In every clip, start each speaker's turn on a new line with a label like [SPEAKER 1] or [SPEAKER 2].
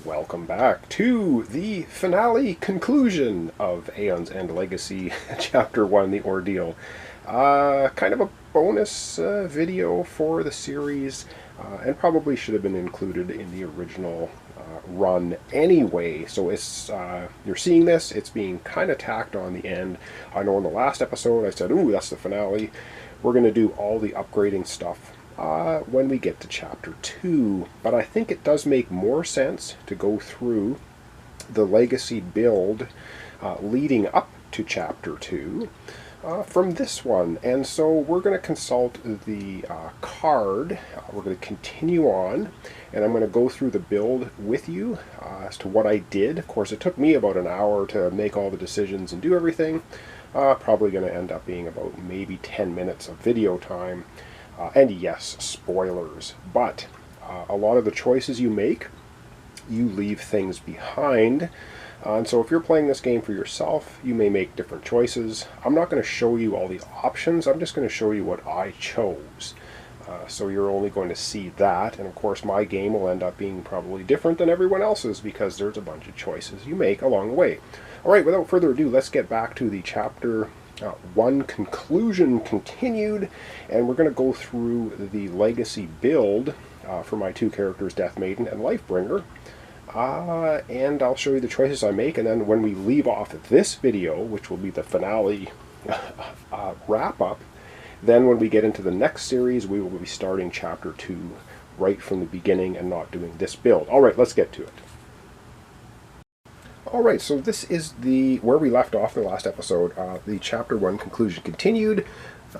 [SPEAKER 1] Welcome back to the finale conclusion of Aeons and Legacy, Chapter 1, The Ordeal. Kind of a bonus video for the series, and probably should have been included in the original run anyway. So it's you're seeing this, it's being kind of tacked on the end. I know in the last episode I said, ooh, that's the finale. We're going to do all the upgrading stuff when we get to Chapter 2, but I think it does make more sense to go through the Legacy build leading up to Chapter 2 from this one. And so we're going to consult the card, we're going to continue on, and I'm going to go through the build with you as to what I did. Of course, it took me about an hour to make all the decisions and do everything. Probably going to end up being about maybe 10 minutes of video time. And yes, spoilers, but a lot of the choices you make, you leave things behind. And so if you're playing this game for yourself, you may make different choices. I'm not going to show you all the options, I'm just going to show you what I chose. So you're only going to see that, and of course my game will end up being probably different than everyone else's because there's a bunch of choices you make along the way. Alright, without further ado, let's get back to the Chapter 1 conclusion continued, and we're going to go through the Legacy build for my two characters, Death Maiden and Lifebringer, and I'll show you the choices I make, and then when we leave off this video, which will be the finale wrap-up, then when we get into the next series, we will be starting Chapter 2 right from the beginning and not doing this build. Alright, let's get to it. Alright, so this is where we left off in the last episode. The Chapter 1 conclusion continued,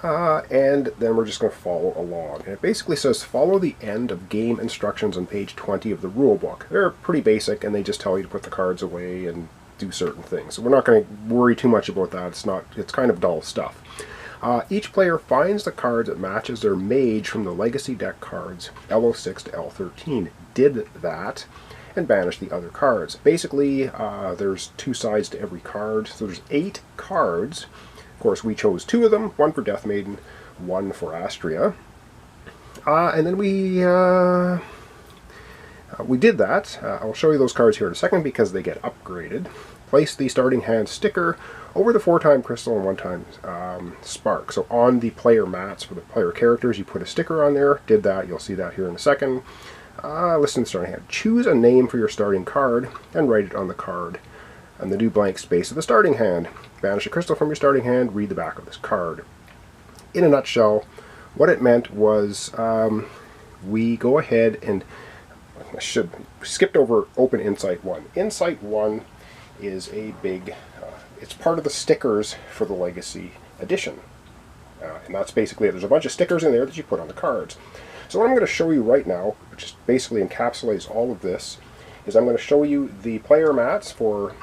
[SPEAKER 1] and then we're just going to follow along. And it basically says, follow the end of game instructions on page 20 of the rulebook. They're pretty basic, and they just tell you to put the cards away and do certain things. So we're not going to worry too much about that. It's kind of dull stuff. Each player finds the cards that matches their mage from the Legacy deck cards, L06 to L13. Did that, and banish the other cards. Basically, there's two sides to every card, so there's 8 cards. Of course, we chose 2 of them, one for Death Maiden, one for Austria. And then we did that. I'll show you those cards here in a second because they get upgraded. Place the starting hand sticker over the 4-time crystal and 1-time spark. So on the player mats for the player characters, you put a sticker on there. Did that, you'll see that here in a second. Listen to the starting hand. Choose a name for your starting card and write it on the card and the new blank space of the starting hand. Banish a crystal from your starting hand, read the back of this card. In a nutshell, what it meant was we go ahead and skipped over Open Insight 1. Insight 1 is a big, it's part of the stickers for the Legacy edition. And that's basically it. There's a bunch of stickers in there that you put on the cards. So what I'm going to show you right now, which basically encapsulates all of this, is I'm going to show you the player mats for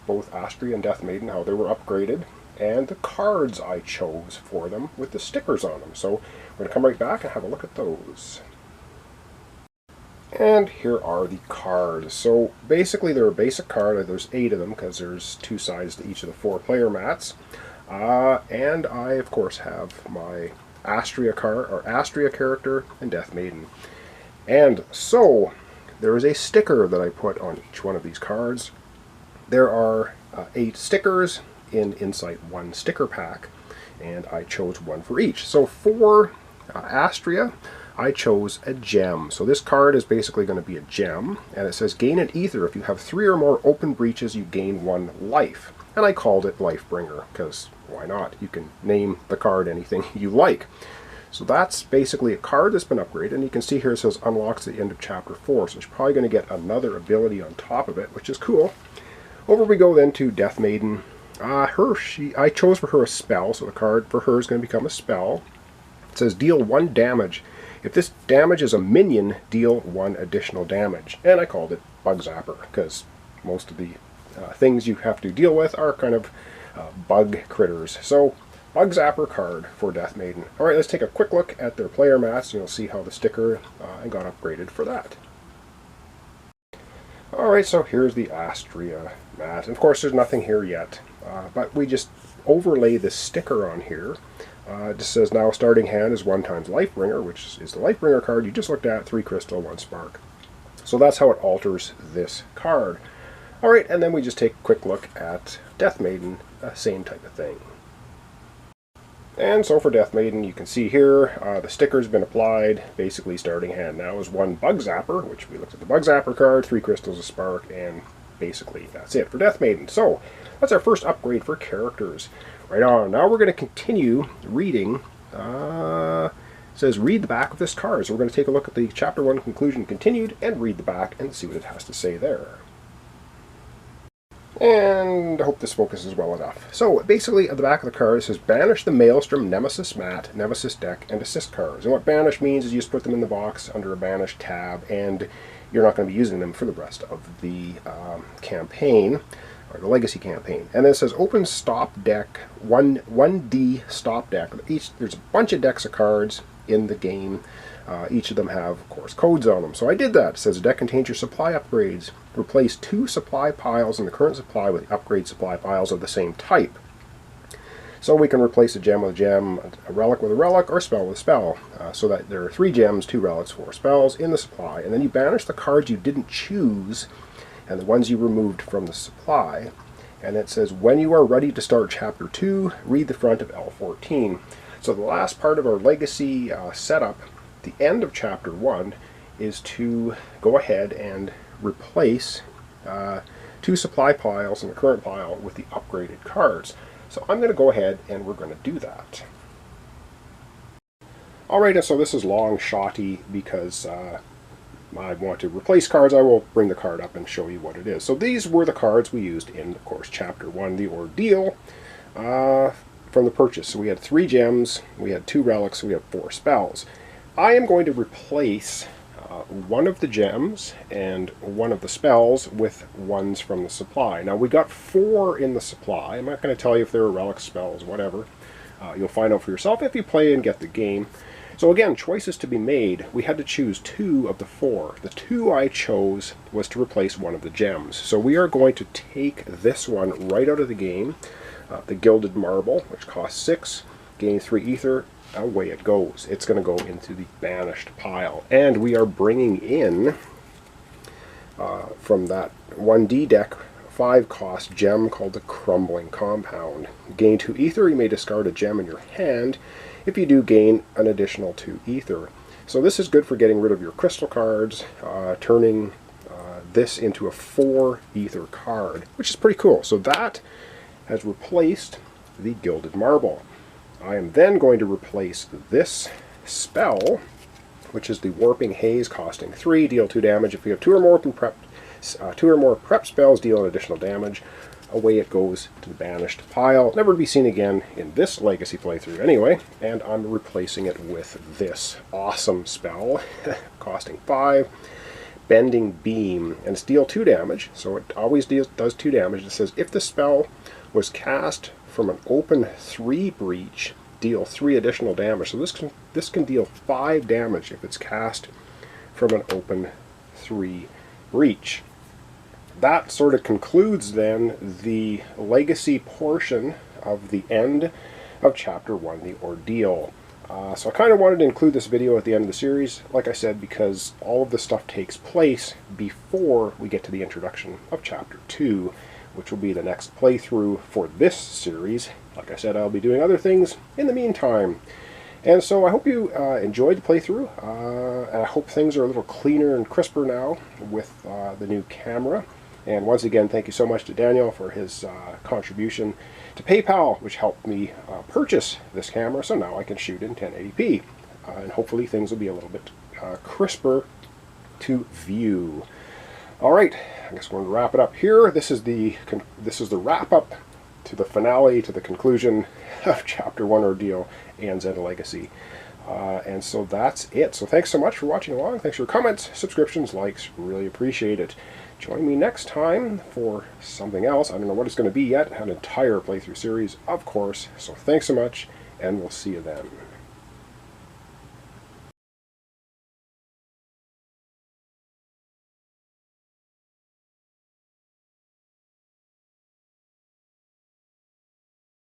[SPEAKER 1] both Austria and Death Maiden, how they were upgraded, and the cards I chose for them with the stickers on them. So we're going to come right back and have a look at those. And here are the cards. So basically they're a basic card. There's 8 of them because there's 2 sides to each of the 4 player mats. And I, of course, have my Austria character and Death Maiden. And so there is a sticker that I put on each one of these cards. There are 8 stickers in Insight 1 sticker pack, and I chose one for each. So for Austria, I chose a gem. So this card is basically going to be a gem, and it says gain an ether. If you have 3 or more open breaches, you gain 1 life. And I called it Lifebringer because why not? You can name the card anything you like. So that's basically a card that's been upgraded, and you can see here it says unlocks at the end of Chapter 4, so it's probably going to get another ability on top of it, which is cool. Over we go then to Death Maiden. I chose for her a spell, so the card for her is going to become a spell. It says deal 1 damage. If this damage is a minion, deal 1 additional damage. And I called it Bug Zapper, because most of the things you have to deal with are kind of bug critters. So, Bug Zapper card for Death Maiden. Alright, let's take a quick look at their player mats, and you'll see how the sticker got upgraded for that. Alright, so here's the Austria mat. And of course, there's nothing here yet, but we just overlay this sticker on here. It just says now starting hand is 1 times Lifebringer, which is the Lifebringer card you just looked at, 3 crystal, 1 spark. So that's how it alters this card. Alright, and then we just take a quick look at Death Maiden, same type of thing. And so for Death Maiden, you can see here, the sticker's been applied. Basically, starting hand now is 1 Bug Zapper, which we looked at the Bug Zapper card, 3 Crystals of Spark, and basically that's it for Death Maiden. So that's our first upgrade for characters. Right on. Now we're going to continue reading. It says read the back of this card. So we're going to take a look at the Chapter 1 conclusion continued and read the back and see what it has to say there. And I hope this focuses well enough. So basically at the back of the card it says banish the Maelstrom, Nemesis Mat, Nemesis Deck, and Assist cards. And what banish means is you just put them in the box under a banish tab, and you're not going to be using them for the rest of the campaign, or the Legacy campaign. And then it says open stop deck, 1D stop deck. There's a bunch of decks of cards in the game. Each of them have, of course, codes on them. So I did that. It says the deck contains your supply upgrades. Replace 2 supply piles in the current supply with upgrade supply piles of the same type. So we can replace a gem with a gem, a relic with a relic, or a spell with a spell. So that there are 3 gems, 2 relics, 4 spells in the supply. And then you banish the cards you didn't choose and the ones you removed from the supply. And it says when you are ready to start Chapter 2, read the front of L14. So the last part of our Legacy setup, the end of Chapter 1, is to go ahead and replace 2 supply piles in the current pile with the upgraded cards. So I'm going to go ahead and we're going to do that. Alright, and so this is Longshot because I want to replace cards. I will bring the card up and show you what it is. So these were the cards we used in, of course, Chapter 1, the Ordeal, from the purchase. So we had 3 gems, we had 2 relics, we had 4 spells. I am going to replace one of the gems and one of the spells with ones from the supply. Now we got 4 in the supply. I'm not going to tell you if there are relics, spells, whatever. You'll find out for yourself if you play and get the game. So again, choices to be made. We had to choose 2 of the 4. The 2 I chose was to replace one of the gems. So we are going to take this one right out of the game. The Gilded Marble, which costs 6, gain 3 ether. Away it goes. It's going to go into the banished pile. And we are bringing in, from that 1D deck, 5 cost gem called the Crumbling Compound. Gain 2 ether, you may discard a gem in your hand. If you do, gain an additional 2 ether. So this is good for getting rid of your crystal cards, turning this into a 4 ether card, which is pretty cool. So that has replaced the Gilded Marble. I am then going to replace this spell, which is the Warping Haze, costing 3, deal 2 damage. If you have 2 or more prep spells, deal an additional damage. Away it goes to the banished pile, never to be seen again in this Legacy playthrough anyway. And I'm replacing it with this awesome spell, costing 5, Bending Beam, and it's deal 2 damage. So it always does 2 damage. It says if the spell was cast from an open 3 breach, deal 3 additional damage. So this can deal 5 damage if it's cast from an open 3 breach. That sort of concludes then the Legacy portion of the end of Chapter 1, the Ordeal. So I kind of wanted to include this video at the end of the series, like I said, because all of this stuff takes place before we get to the introduction of Chapter 2, which will be the next playthrough for this series. Like I said, I'll be doing other things in the meantime. And so I hope you enjoyed the playthrough, and I hope things are a little cleaner and crisper now with the new camera. And once again, thank you so much to Daniel for his contribution to PayPal, which helped me purchase this camera, so now I can shoot in 1080p. And hopefully things will be a little bit crisper to view. Alright, I guess we're going to wrap it up here. This is the wrap-up to the finale, to the conclusion of Chapter 1 Ordeal, Aeons and Legacy. And so that's it. So thanks so much for watching along. Thanks for your comments, subscriptions, likes. Really appreciate it. Join me next time for something else. I don't know what it's going to be yet. An entire playthrough series, of course. So thanks so much, and we'll see you then.